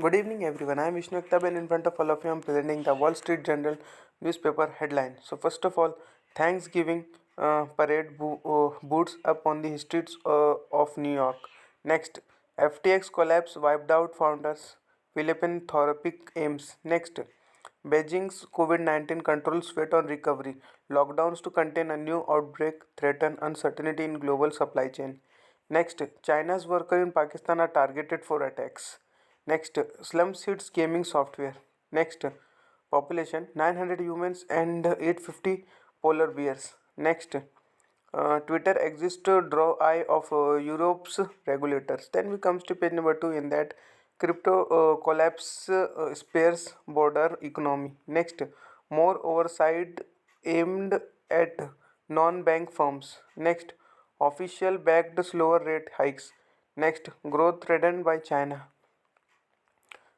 Good evening, everyone. I am Vishnu Aktab, and in front of all of you, I am presenting the Wall Street Journal newspaper headline. So, first of all, Thanksgiving parade boots up on the streets of New York. Next, FTX collapse wiped out founders. Philanthropic aims. Next, Beijing's COVID 19 controls wait on recovery. Lockdowns to contain a new outbreak threaten uncertainty in global supply chain. Next, China's workers in Pakistan are targeted for attacks. Next, slums hits gaming software. Next, population 900 humans and 850 polar bears. Next, Twitter exists to draw eye of Europe's regulators. Then we comes to page number two in that crypto collapse spares border economy. Next, more oversight aimed at non-bank firms. Next, official backed slower rate hikes. Next, growth threatened by China.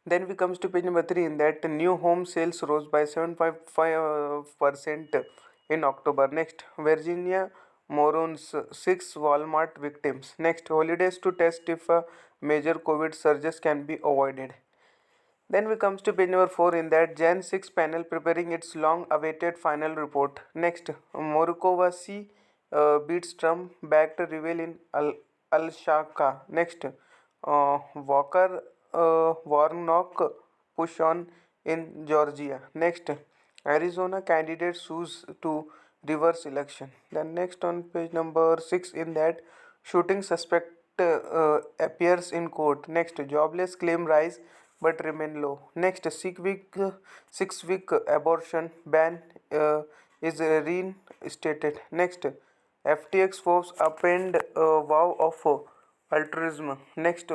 Then we comes to page number three in that new home sales rose by 7.5% in October. Next, Virginia mourns six Walmart victims. Next, holidays to test if major COVID surges can be avoided. Then we comes to page number 4 in that Jan 6 panel preparing its long awaited final report. Next, Morukovasi beats Trump backed reveal in Al Shaka. Next, Walker Warnock push on in Georgia. Next, Arizona candidate sues to reverse election. Then next on page number 6 in that shooting suspect appears in court. Next, jobless claim rise but remain low. Next, 6 week abortion ban is reinstated. Next, FTX force append vow of altruism. Next,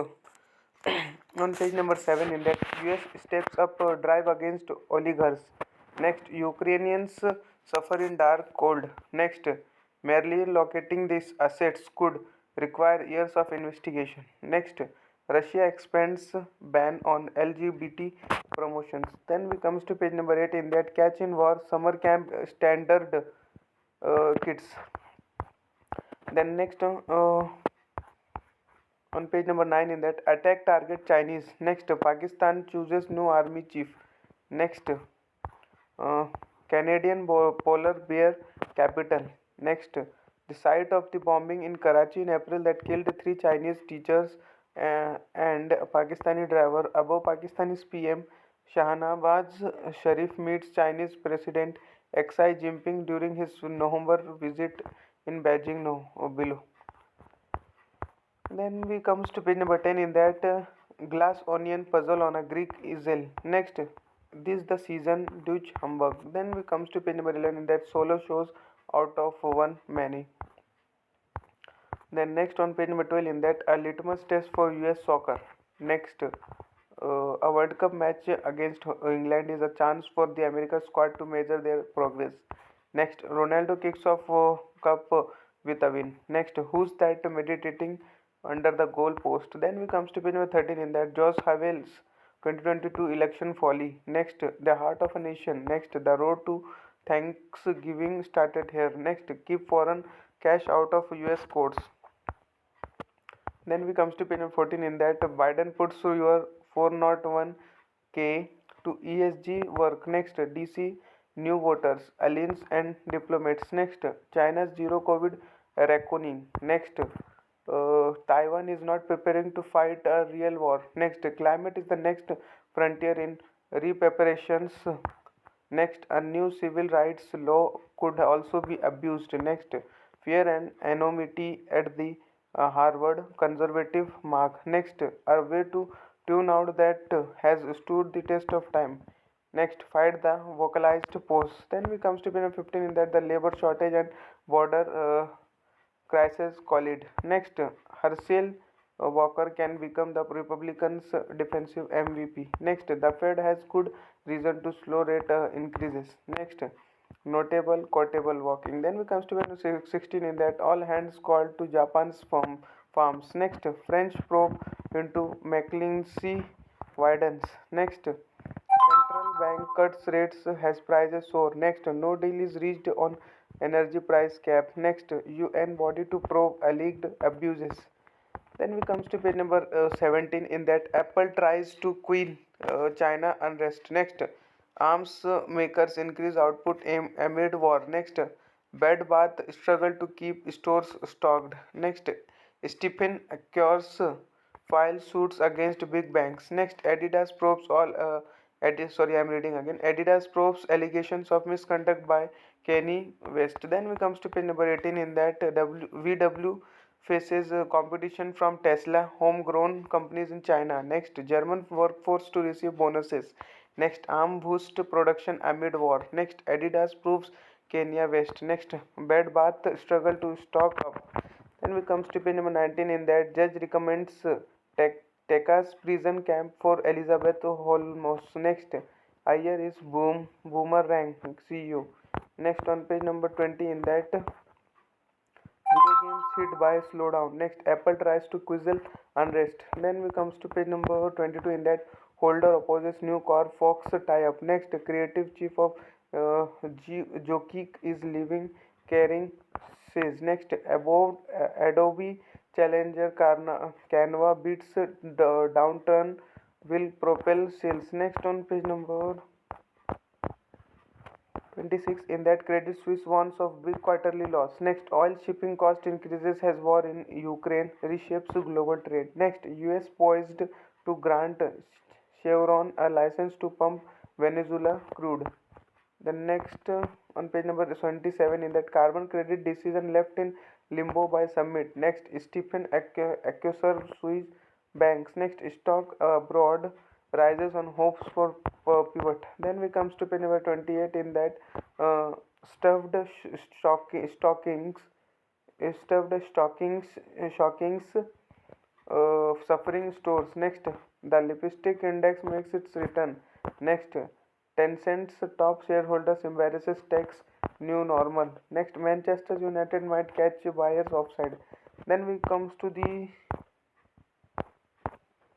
on page number 7 in that US steps up drive against oligarchs. Next, Ukrainians suffer in dark cold. Next, merely locating these assets could require years of investigation. Next, Russia expands ban on LGBT promotions. Then we comes to page number 8 in that catch in war summer camp standard kits. Then next on page number 9 in that attack target Chinese. Next, Pakistan chooses new army chief. Next, uh, Canadian polar bear capital. Next, the site of the bombing in Karachi in April that killed three Chinese teachers and a Pakistani driver. Above Pakistani's PM Shahnawaz Sharif meets Chinese President Xi Jinping during his November visit in Beijing. No, below. Then we comes to page number 10 in that glass onion puzzle on a Greek easel. Next, this the season Dutch Hamburg. Then we comes to page number 11 in that solo shows out of one many. Then next on page number 12 in that a litmus test for US soccer. Next, a World Cup match against England is a chance for the America squad to measure their progress. Next, Ronaldo kicks off cup with a win. Next, who's that meditating under the goal post? Then we comes to page number 13 in that Josh Havel's 2022 election folly. Next, the heart of a nation. Next, the road to Thanksgiving started here. Next, keep foreign cash out of US courts. Then we comes to page 14 in that Biden puts your 401k to ESG work. Next, DC new voters, aliens and diplomats. Next, China's zero COVID reckoning. Next, Taiwan is not preparing to fight a real war. Next, climate is the next frontier in reparations. Next, a new civil rights law could also be abused. Next, fear and anonymity at the Harvard conservative mark. Next, a way to tune out that has stood the test of time. Next, fight the vocalized pose. Then we comes to page 15 in that the labor shortage and border crisis collide. Next, Herschel Walker can become the Republicans' defensive MVP. Next, the Fed has good reason to slow rate increases. Next, notable quotable walking. Then we comes to 16 in that all hands called to Japan's farms. Next, French probe into McClinsey widens. Next, central bank cuts rates has prices soar. Next, no deal is reached on energy price cap. Next, UN body to probe alleged abuses. Then we comes to page number 17. In that, Apple tries to quell China unrest. Next, arms makers increase output amid war. Next, Bed Bath struggle to keep stores stocked. Next, Stephen Curry's file suits against big banks. Next, Adidas probes all. Sorry, I'm reading again. Adidas probes allegations of misconduct by Kanye West. Then we comes to page number 18. In that, VW faces competition from Tesla, homegrown companies in China. Next, German workforce to receive bonuses. Next, ARM boost production amid war. Next, Adidas proves Kenya West. Next, Bed Bath struggle to stock up. Then we comes to page number 19. In that, judge recommends Texas prison camp for Elizabeth Holmes. Next, Ayer is boomerang CEO. Next, on page number 20. In that, video games hit by slowdown. Next, Apple tries to quell unrest. Then we comes to page number 22. In that, holder opposes new car Fox tie-up. Next, creative chief of Jokeek is leaving Caring says. Next, above Adobe Challenger Canva beats the downturn will propel sales. Next, on page number 26. In that, Credit Suisse warns of big quarterly loss. Next, oil shipping cost increases as war in Ukraine reshapes global trade. Next, US poised to grant Chevron a license to pump Venezuela crude. The next, on page number 27. In that, carbon credit decision left in limbo by summit. Next, Stephen accuser Swiss banks. Next, stock abroad rises on hopes for pivot. Then we comes to page number 28. In that, uh, stuffed stockings, shockings suffering stores. Next, the lipstick index makes its return. Next, Tencent's top shareholders embarrasses tax new normal. Next, Manchester United might catch buyers offside. Then we comes to the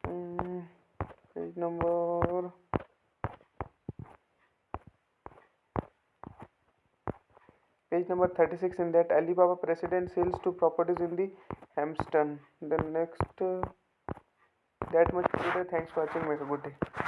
um, page number page number 36. In that, Alibaba president sells to properties in the Hampton. The next, that much today. Thanks for watching. Make a good day.